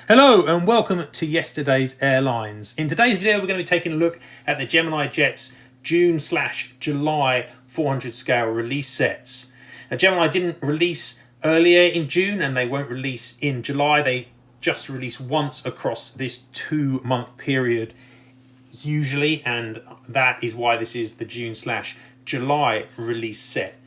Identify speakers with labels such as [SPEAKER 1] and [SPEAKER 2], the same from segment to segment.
[SPEAKER 1] Hello and welcome to Yesterday's Airlines. In today's video we're going to be taking a look at the Gemini Jets June/July 400 scale release sets. Now, Gemini didn't release earlier in June and they won't release in July. They just release once across this 2-month period usually, and that is why this is the June/July release set.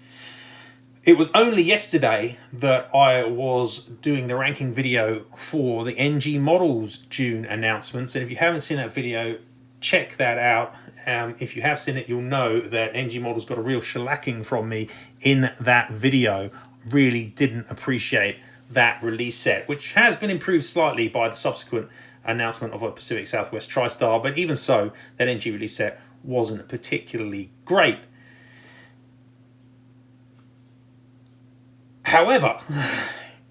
[SPEAKER 1] It was only yesterday that I was doing the ranking video for the NG Models June announcements, and if you haven't seen that video, check that out. If you have seen it, you'll know that NG Models got a real shellacking from me in that video. Really didn't appreciate that release set, which has been improved slightly by the subsequent announcement of a Pacific Southwest TriStar, but even so, that NG release set wasn't particularly great. However,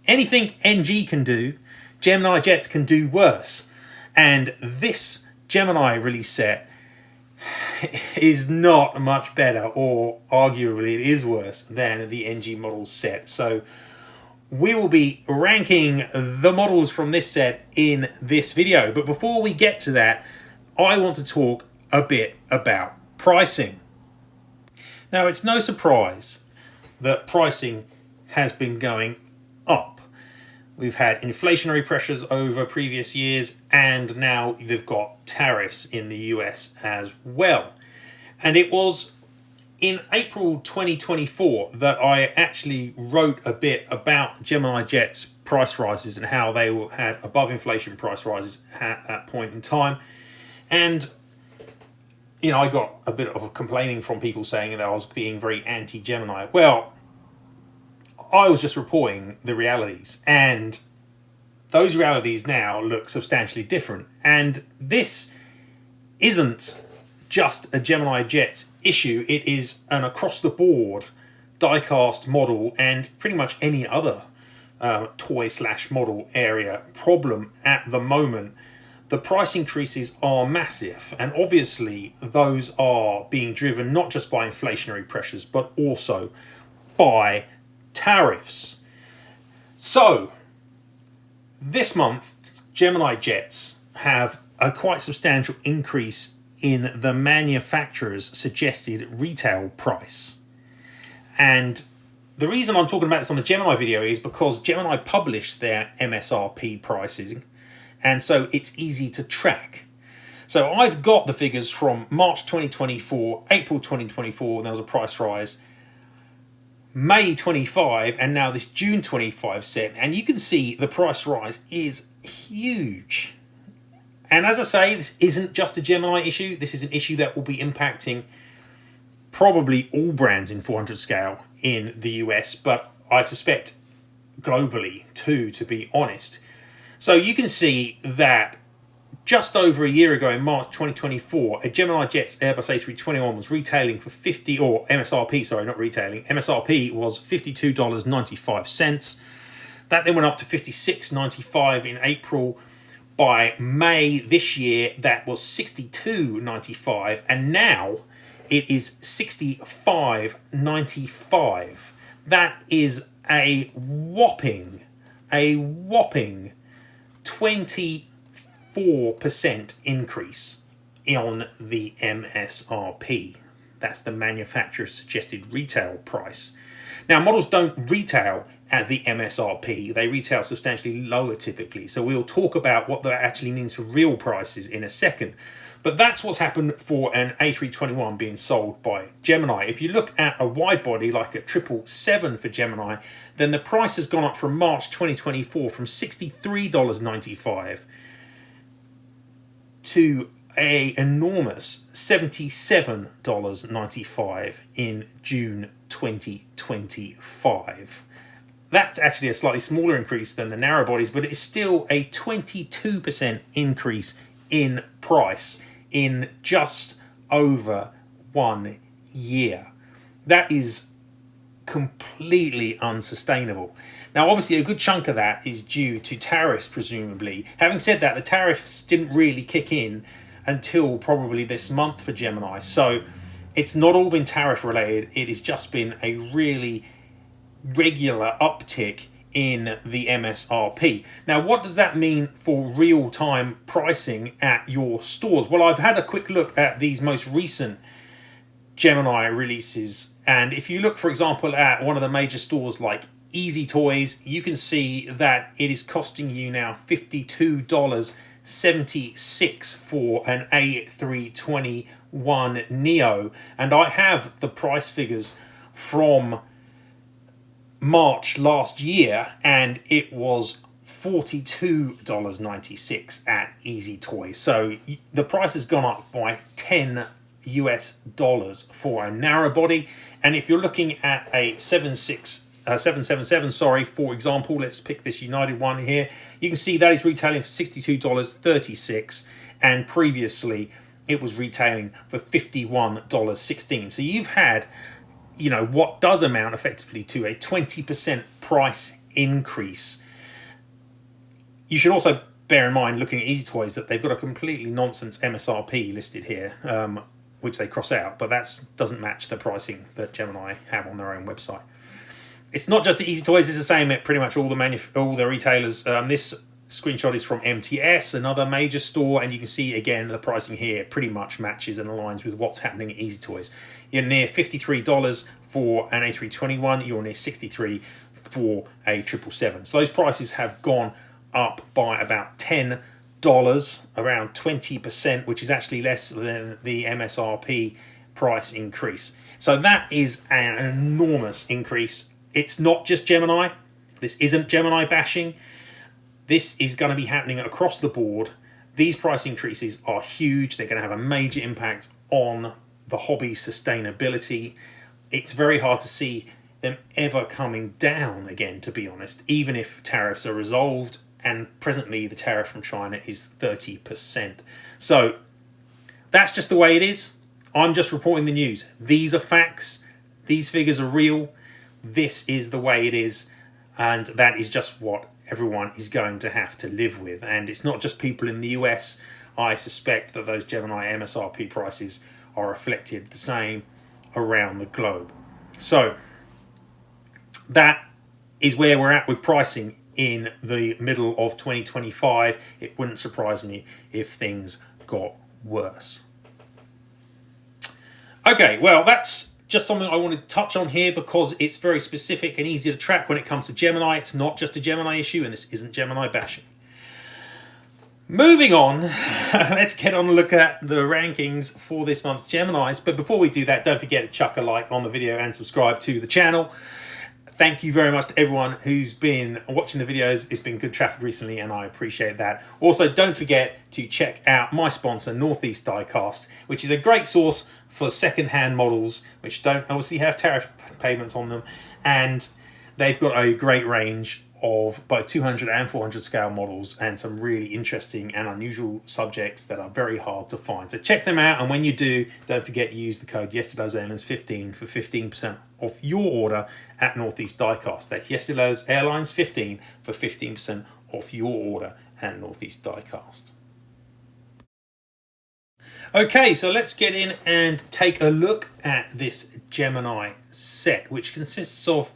[SPEAKER 1] anything NG can do, Gemini Jets can do worse. And this Gemini release set is not much better, or arguably it is worse than the NG Models set. So we will be ranking the models from this set in this video. But before we get to that, I want to talk a bit about pricing. Now, it's no surprise that pricing has been going up. We've had inflationary pressures over previous years, and now they've got tariffs in the US as well. And it was in April 2024 that I actually wrote a bit about Gemini Jets price rises and how they had above inflation price rises at that point in time. And you know, I got a bit of complaining from people saying that I was being very anti-Gemini. Well, I was just reporting the realities, and those realities now look substantially different. And this isn't just a Gemini Jets issue, it is an across-the-board die-cast model and pretty much any other toy/model area problem at the moment. The price increases are massive, and obviously those are being driven not just by inflationary pressures, but also by tariffs. So this month, Gemini Jets have a quite substantial increase in the manufacturer's suggested retail price. And the reason I'm talking about this on the Gemini video is because Gemini published their MSRP pricing, and so it's easy to track. So I've got the figures from March 2024, April 2024, when there was a price rise, May 25, and now this June 25 set, and you can see the price rise is huge. And as I say, this isn't just a Gemini issue. This is an issue that will be impacting probably all brands in 400 scale in the US, but I suspect globally too, to be honest. So you can see that just over a year ago in March 2024, a Gemini Jets Airbus A321 was retailing for MSRP, sorry, not retailing. MSRP was $52.95. That then went up to $56.95 in April. By May this year, that was $62.95, and now it is $65.95. That is a whopping 24% increase on the MSRP. That's the manufacturer's suggested retail price. Now, models don't retail at the MSRP. They retail substantially lower typically. So we'll talk about what that actually means for real prices in a second. But that's what's happened for an A321 being sold by Gemini. If you look at a wide body like a 777 for Gemini, then the price has gone up from March 2024 from $63.95 to an enormous $77.95 in June 2025. That's actually a slightly smaller increase than the narrow bodies, but it's still a 22% increase in price in just over 1 year. That is completely unsustainable. Now, obviously, a good chunk of that is due to tariffs, presumably. Having said that, the tariffs didn't really kick in until probably this month for Gemini. So it's not all been tariff related. It has just been a really regular uptick in the MSRP. Now, what does that mean for real-time pricing at your stores? Well, I've had a quick look at these most recent Gemini releases, and if you look, for example, at one of the major stores like Easy Toys, you can see that it is costing you now $52.76 for an A321 Neo, and I have the price figures from March last year, and it was $42.96 at Easy Toys. So the price has gone up by $10 for a narrow body. And if you're looking at a 777, sorry, for example, let's pick this United one here, you can see that is retailing for $62.36, and previously it was retailing for $51.16. So you've had, you know, what does amount effectively to a 20% price increase. You should also bear in mind, looking at Easy Toys, that they've got a completely nonsense MSRP listed here, which they cross out, but that doesn't match the pricing that Gemini have on their own website. It's not just the Easy Toys, it's the same at pretty much all the retailers. This screenshot is from MTS, another major store, and you can see again the pricing here pretty much matches and aligns with what's happening at Easy Toys. You're near $53 for an A321, you're near $63 for a 777. So those prices have gone up by about $10, around 20%, which is actually less than the MSRP price increase. So that is an enormous increase. It's not just Gemini. This isn't Gemini bashing. This is going to be happening across the board. These price increases are huge. They're going to have a major impact on the hobby sustainability. It's very hard to see them ever coming down again, to be honest, even if tariffs are resolved. And presently the tariff from China is 30%. So that's just the way it is. I'm just reporting the news. These are facts. These figures are real. This is the way it is. And that is just what everyone is going to have to live with. And it's not just people in the US. I suspect that those Gemini MSRP prices are reflected the same around the globe. So that is where we're at with pricing in the middle of 2025. It wouldn't surprise me if things got worse. Okay, well, that's just something I wanted to touch on here because it's very specific and easy to track when it comes to Gemini. It's not just a Gemini issue, and this isn't Gemini bashing. Moving on, let's get on and look at the rankings for this month's Geminis. But before we do that, don't forget to chuck a like on the video and subscribe to the channel. Thank you very much to everyone who's been watching the videos. It's been good traffic recently, and I appreciate that. Also, don't forget to check out my sponsor, Northeast Diecast, which is a great source for second-hand models, which don't obviously have tariff payments on them. And they've got a great range of both 200 and 400 scale models and some really interesting and unusual subjects that are very hard to find. So check them out, and when you do, don't forget to use the code Yesterday'sAirlines15 for 15% off your order at Northeast Diecast. That's Yesterday'sAirlines15 for 15% off your order at Northeast Diecast. Okay, so let's get in and take a look at this Gemini set, which consists of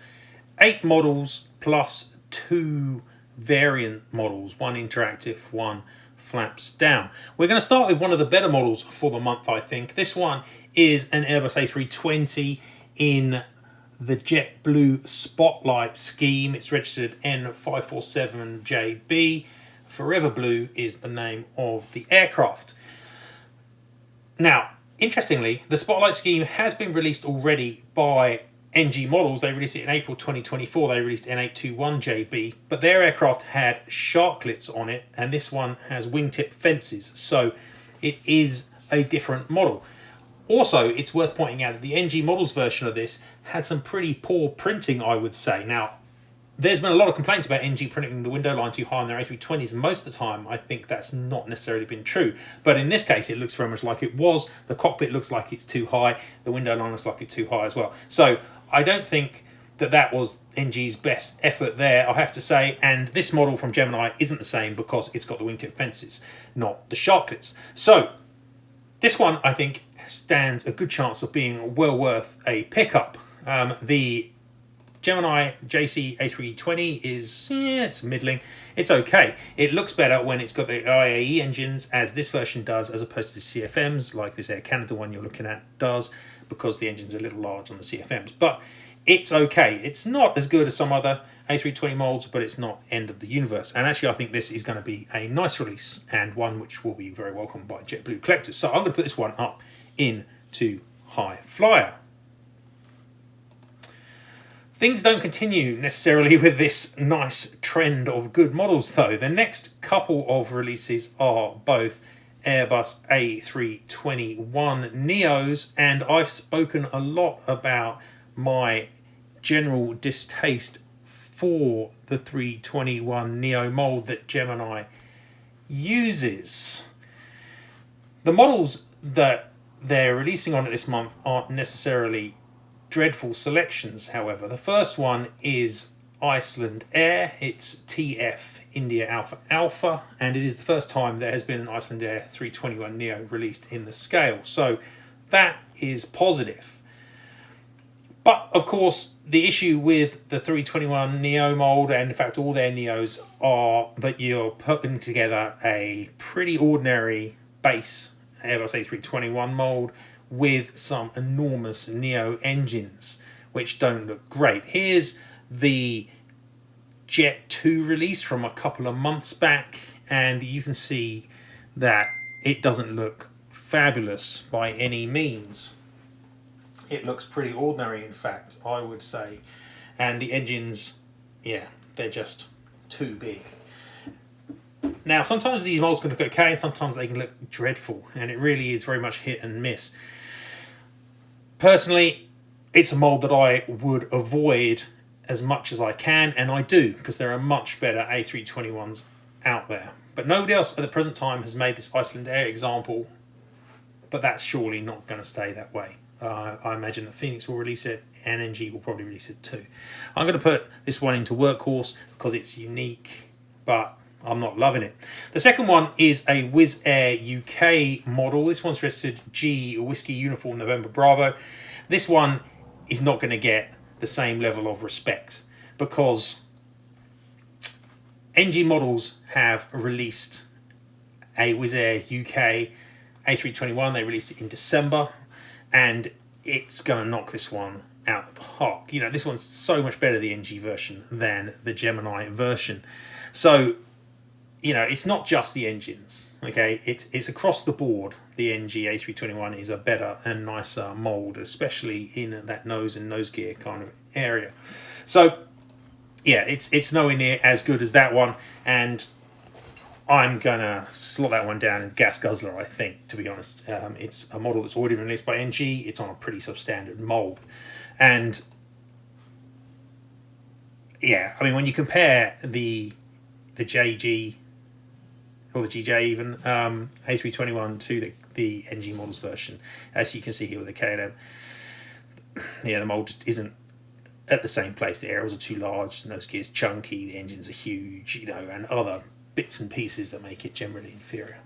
[SPEAKER 1] 8 models plus 2 variant models, one interactive, one flaps down. We're going to start with one of the better models for the month, I think. This one is an Airbus A320 in the JetBlue Spotlight scheme. It's registered N547JB. Forever Blue is the name of the aircraft. Now, interestingly, the Spotlight scheme has been released already by NG Models. They released it in April 2024. They released N821JB, but their aircraft had sharklets on it, and this one has wingtip fences, so it is a different model. Also, it's worth pointing out that the NG Models version of this had some pretty poor printing, I would say. Now, there's been a lot of complaints about NG printing the window line too high on their A320s, and most of the time I think that's not necessarily been true. But in this case, it looks very much like it was. The cockpit looks like it's too high. The window line looks like it's too high as well. So I don't think that that was NG's best effort there, I have to say. And this model from Gemini isn't the same because it's got the wingtip fences, not the sharklets. So this one, I think, stands a good chance of being well worth a pickup. The Gemini JC A320 is, it's middling. It's okay. It looks better when it's got the IAE engines, as this version does, as opposed to the CFMs, like this Air Canada one you're looking at does, because the engines are a little large on the CFMs. But it's okay. It's not as good as some other A320 molds, but it's not end of the universe. And actually, I think this is going to be a nice release, and one which will be very welcomed by JetBlue collectors. So I'm going to put this one up into High Flyer. Things don't continue necessarily with this nice trend of good models, though. The next couple of releases are both Airbus A321 Neos, and I've spoken a lot about my general distaste for the 321 Neo mold that Gemini uses. The models that they're releasing on it this month aren't necessarily dreadful selections, however. The first one is Iceland Air. It's TF India Alpha Alpha, and it is the first time there has been an Iceland Air 321 Neo released in the scale, so that is positive. But of course, the issue with the 321 Neo mold, and in fact all their Neos, are that you're putting together a pretty ordinary base Airbus A321 mold with some enormous Neo engines, which don't look great. Here's the Jet 2 release from a couple of months back, and you can see that it doesn't look fabulous by any means. It looks pretty ordinary, in fact, I would say. And the engines, yeah, they're just too big. Now, sometimes these molds can look okay, and sometimes they can look dreadful, and it really is very much hit and miss. Personally, it's a mold that I would avoid as much as I can, and I do, because there are much better A321s out there. But nobody else at the present time has made this Iceland Air example, but that's surely not going to stay that way. I imagine that Phoenix will release it, and NG will probably release it too. I'm going to put this one into Workhorse because it's unique, but I'm not loving it. The second one is a Wizz Air UK model. This one's registered G Whiskey Uniform November Bravo. This one is not going to get the same level of respect because NG models have released a Wizz Air UK A321. They released it in December, and it's going to knock this one out the park. You know, this one's so much better, the NG version, than the Gemini version. So, you know, it's not just the engines, okay? It's across the board. The NG A321 is a better and nicer mould, especially in that nose and nose gear kind of area. So, yeah, it's nowhere near as good as that one, and I'm going to slot that one down in Gas Guzzler, I think, to be honest. It's a model that's already been released by NG. It's on a pretty substandard mould. And, yeah, I mean, when you compare the JG, or the GJ even, A321 to the NG models version, as you can see here with the KLM, yeah, the mould just isn't at the same place. The aerials are too large, the nose gear's chunky, the engines are huge, you know, and other bits and pieces that make it generally inferior.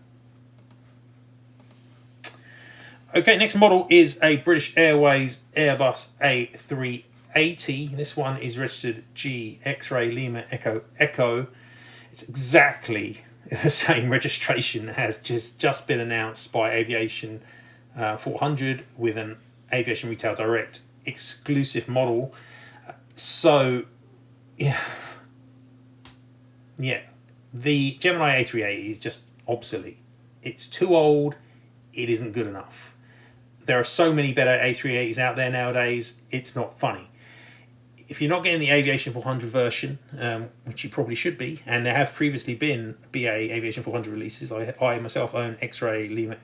[SPEAKER 1] Okay, next model is a British Airways Airbus A380. This one is registered G X-Ray Lima Echo Echo. It's exactly the same registration has just been announced by Aviation 400 with an Aviation Retail Direct exclusive model. So, yeah, the Gemini A380 is just obsolete. It's too old. It isn't good enough. There are so many better A380s out there nowadays, it's not funny. If you're not getting the Aviation 400 version, which you probably should be, and there have previously been BA Aviation 400 releases, I myself own X-Ray Lima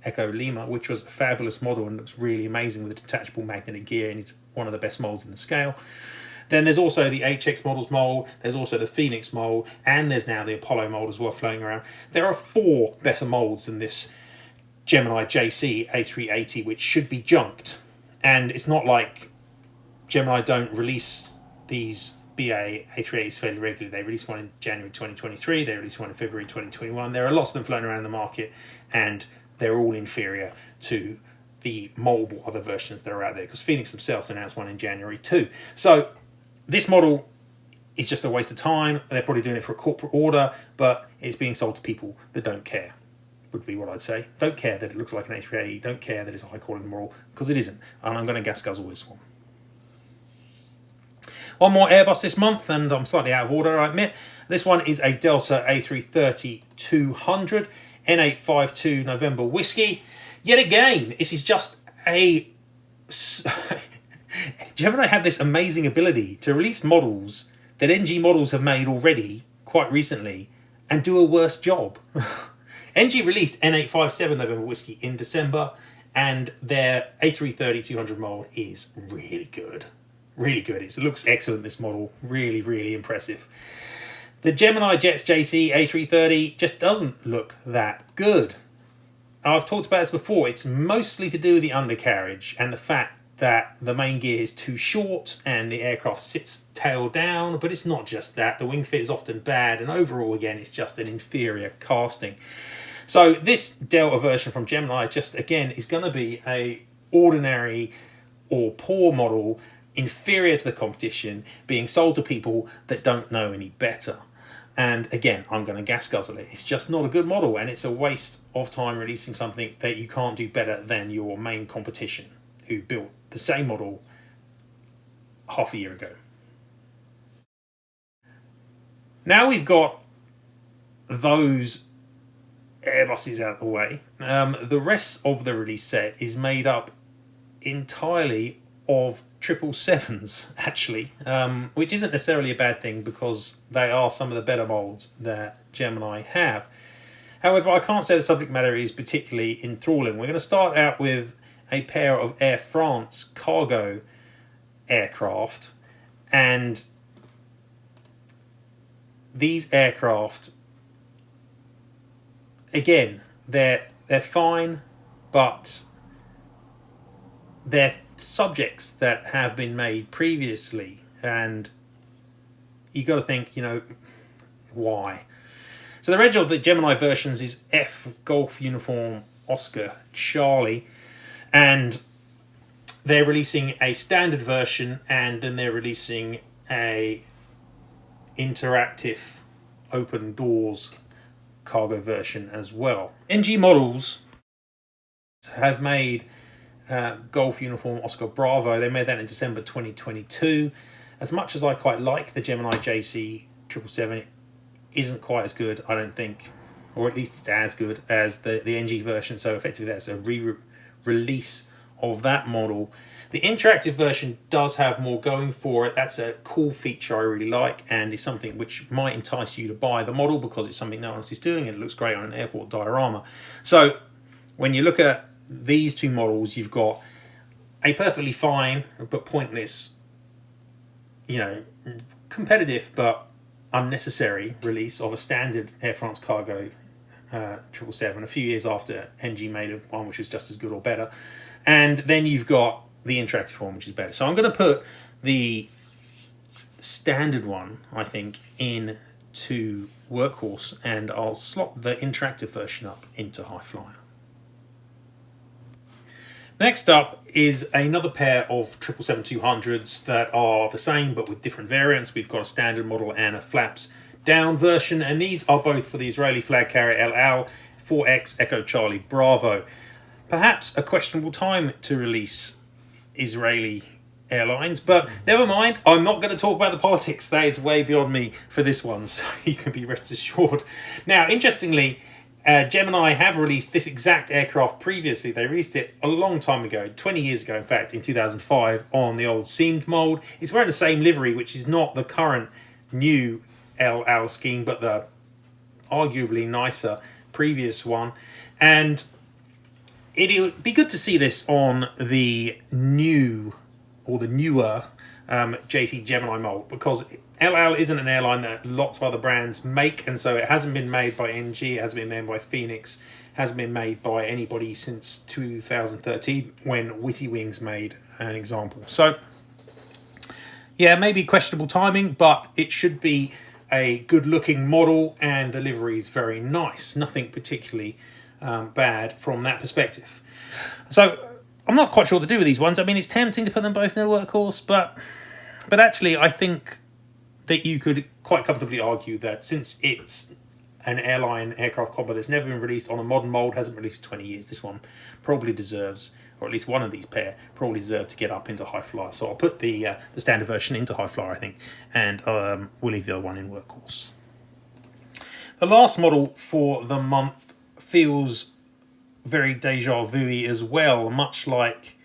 [SPEAKER 1] Echo Lima, which was a fabulous model and looks really amazing with a detachable magnetic gear, and it's one of the best molds in the scale. Then there's also the HX models mold, there's also the Phoenix mold, and there's now the Apollo mold as well floating around. There are 4 better molds than this Gemini JC A380, which should be junked. And it's not like Gemini don't release these BA A380s fairly regularly. They released one in January 2023, they released one in February 2021. There are lots of them floating around the market, and they're all inferior to the multiple other versions that are out there, because Phoenix themselves announced one in January too. So, this model is just a waste of time. They're probably doing it for a corporate order, but it's being sold to people that don't care, would be what I'd say. Don't care that it looks like an A380, don't care that it's a high quality model, because it isn't. And I'm going to gas guzzle this one. One more Airbus this month, and I'm slightly out of order, I admit. This one is a Delta A330-200, N852 November Whiskey. Yet again, this is just a... Gemini have this amazing ability to release models that NG models have made already, quite recently, and do a worse job. NG released N857 November Whiskey in December, and their A330-200 mold is really good. Really good. It looks excellent, this model. Really, really impressive. The Gemini Jets JC A330 just doesn't look that good. I've talked about this before. It's mostly to do with the undercarriage and the fact that the main gear is too short and the aircraft sits tail down, but it's not just that. The wing fit is often bad, and overall, again, it's just an inferior casting. So this Delta version from Gemini just, again, is going to be a ordinary or poor model, inferior to the competition, being sold to people that don't know any better. And again, I'm going to gas guzzle it. It's just not a good model, and it's a waste of time releasing something that you can't do better than your main competition, who built the same model half a year ago. Now we've got those Airbuses out of the way. The rest of the release set is made up entirely of 777s, actually, which isn't necessarily a bad thing because they are some of the better molds that Gemini have. However, I can't say the subject matter is particularly enthralling. We're going to start out with a pair of Air France cargo aircraft, and these aircraft, again, they're fine, but they're subjects that have been made previously, and you got to think, why? So the reg of the Gemini versions is F Golf Uniform Oscar Charlie, and they're releasing a standard version, and then they're releasing a interactive open doors cargo version as well. NG models have made Golf Uniform Oscar Bravo. They made that in December 2022. As much as I quite like the Gemini JC 777, it isn't quite as good, I don't think, or at least it's as good as the NG version, so effectively that's a re-release of that model. The interactive version does have more going for it. That's a cool feature I really like, and is something which might entice you to buy the model because it's something no one else is doing and it looks great on an airport diorama. So when you look at these two models, you've got a perfectly fine but pointless, competitive but unnecessary release of a standard Air France cargo 777 a few years after NG made one which was just as good or better, and then you've got the interactive one which is better. So I'm going to put the standard one, I think, into Workhorse, and I'll slot the interactive version up into High Flyer. Next up is another pair of 777-200s that are the same but with different variants. We've got a standard model and a flaps down version, and these are both for the Israeli flag carrier El Al 4X Echo Charlie Bravo. Perhaps a questionable time to release Israeli airlines, but never mind. I'm not going to talk about the politics. That is way beyond me for this one, so you can be rest assured. Now, interestingly, Gemini have released this exact aircraft previously. They released it a long time ago, 20 years ago in fact, in 2005, on the old seamed mould. It's wearing the same livery, which is not the current new El Al scheme, but the arguably nicer previous one. And it would be good to see this on the new, or the newer JT Gemini mould, because El Al isn't an airline that lots of other brands make, and so it hasn't been made by NG, it hasn't been made by Phoenix, hasn't been made by anybody since 2013 when Witty Wings made an example. So yeah, maybe questionable timing, but it should be a good looking model, and the livery is very nice. Nothing particularly bad from that perspective. So I'm not quite sure what to do with these ones. I mean, it's tempting to put them both in a Workhorse, but But actually, I think that you could quite comfortably argue that since it's an airline aircraft combo that's never been released on a modern mould, hasn't been released for 20 years, this one probably deserves, or at least one of these pair, probably deserve to get up into high flyer. So I'll put the standard version into high flyer, I think, and we'll leave the other one in workhorse. The last model for the month feels very deja vu-y as well, much like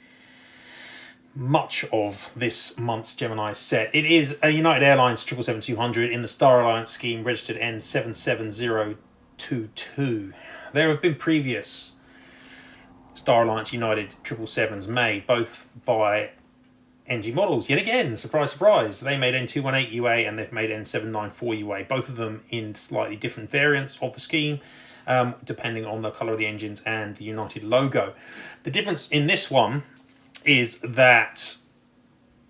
[SPEAKER 1] much of this month's Gemini set. It is a United Airlines 777-200 in the Star Alliance scheme, registered N77022. There have been previous Star Alliance United 777s made, both by NG models. Yet again, surprise, surprise, they made N218 UA and they've made N794 UA, both of them in slightly different variants of the scheme, depending on the colour of the engines and the United logo. The difference in this one is that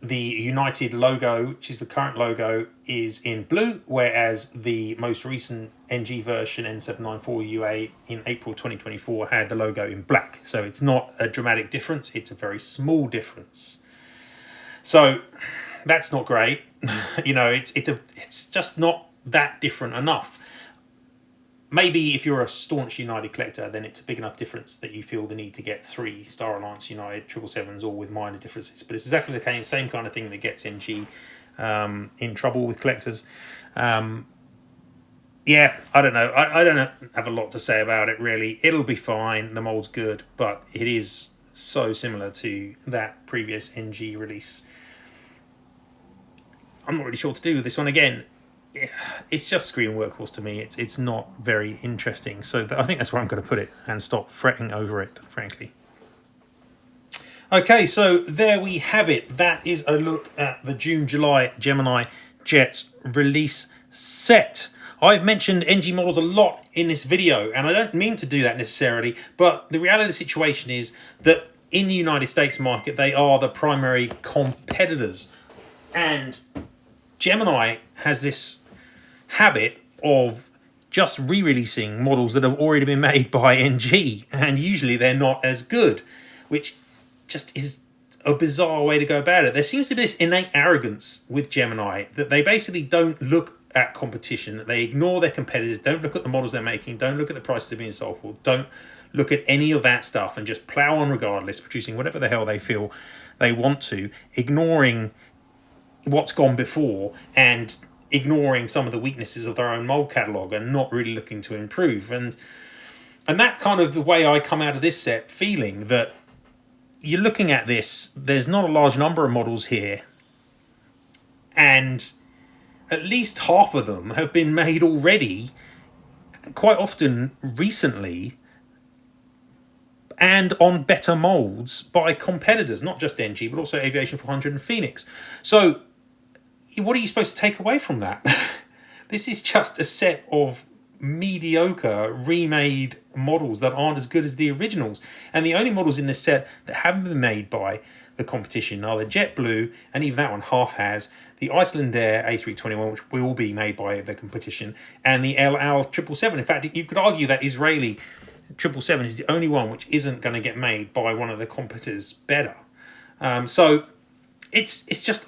[SPEAKER 1] the United logo, which is the current logo, is in blue, whereas the most recent NG version, N794 UA, in April 2024, had the logo in black. So it's not a dramatic difference, it's a very small difference. So that's not great. You know, it's just not that different enough. Maybe if you're a staunch United collector, then it's a big enough difference that you feel the need to get 3 Star Alliance United 777s, all with minor differences. But it's exactly the same kind of thing that gets NG in trouble with collectors. Yeah, I don't know. I don't have a lot to say about it, really. It'll be fine. The mold's good, but it is so similar to that previous NG release. I'm not really sure what to do with this one. Again, it's just screen workhorse to me. It's not very interesting. So I think that's where I'm going to put it and stop fretting over it, frankly. Okay, so there we have it. That is a look at the June-July Gemini Jets release set. I've mentioned NG models a lot in this video, and I don't mean to do that necessarily, but the reality of the situation is that in the United States market, they are the primary competitors. And Gemini has this habit of just re-releasing models that have already been made by NG, and usually they're not as good, which just is a bizarre way to go about it. There seems to be this innate arrogance with Gemini that they basically don't look at competition, that they ignore their competitors, don't look at the models they're making, don't look at the prices they're being sold for, don't look at any of that stuff, and just plow on regardless, producing whatever the hell they feel they want to, ignoring what's gone before and ignoring some of the weaknesses of their own mold catalogue and not really looking to improve. And that kind of the way I come out of this set, feeling that you're looking at this, there's not a large number of models here, and at least half of them have been made already, quite often recently, and on better molds by competitors, not just NG, but also Aviation 400 and Phoenix. So what are you supposed to take away from that? This is just a set of mediocre remade models that aren't as good as the originals. And the only models in this set that haven't been made by the competition are the JetBlue, and even that one half has, the Icelandair A320, which will be made by the competition, and the El Al 777. In fact, you could argue that Israeli 777 is the only one which isn't going to get made by one of the competitors better. So it's just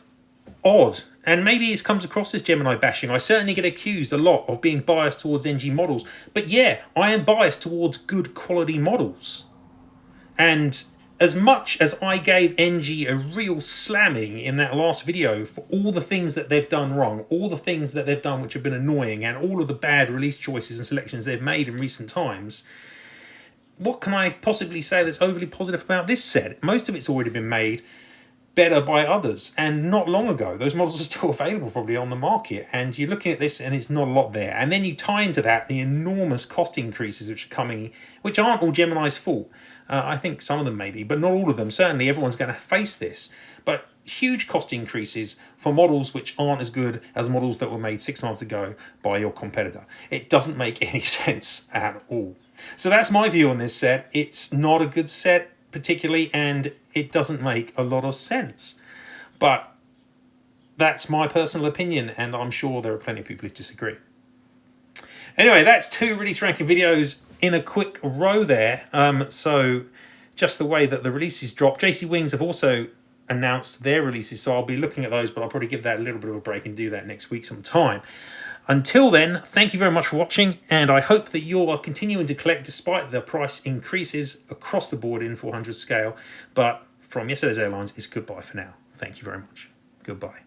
[SPEAKER 1] odd, and maybe it comes across as Gemini bashing. I certainly get accused a lot of being biased towards NG models, but yeah, I am biased towards good quality models. And as much as I gave NG a real slamming in that last video for all the things that they've done wrong, all the things that they've done which have been annoying, and all of the bad release choices and selections they've made in recent times, what can I possibly say that's overly positive about this set? Most of it's already been made better by others, and not long ago. Those models are still available probably on the market, and you're looking at this and it's not a lot there. And then you tie into that the enormous cost increases which are coming, which aren't all Gemini's fault. I think some of them maybe, but not all of them. Certainly everyone's going to face this. But huge cost increases for models which aren't as good as models that were made 6 months ago by your competitor. It doesn't make any sense at all. So that's my view on this set. It's not a good set particularly, and it doesn't make a lot of sense. But that's my personal opinion, and I'm sure there are plenty of people who disagree. Anyway, that's 2 release ranking videos in a quick row there. So just the way that the releases drop. JC Wings have also announced their releases, so I'll be looking at those, but I'll probably give that a little bit of a break and do that next week sometime. Until then, thank you very much for watching, and I hope that you are continuing to collect despite the price increases across the board in 400 scale. But from yesterday's airlines, it's goodbye for now. Thank you very much. Goodbye.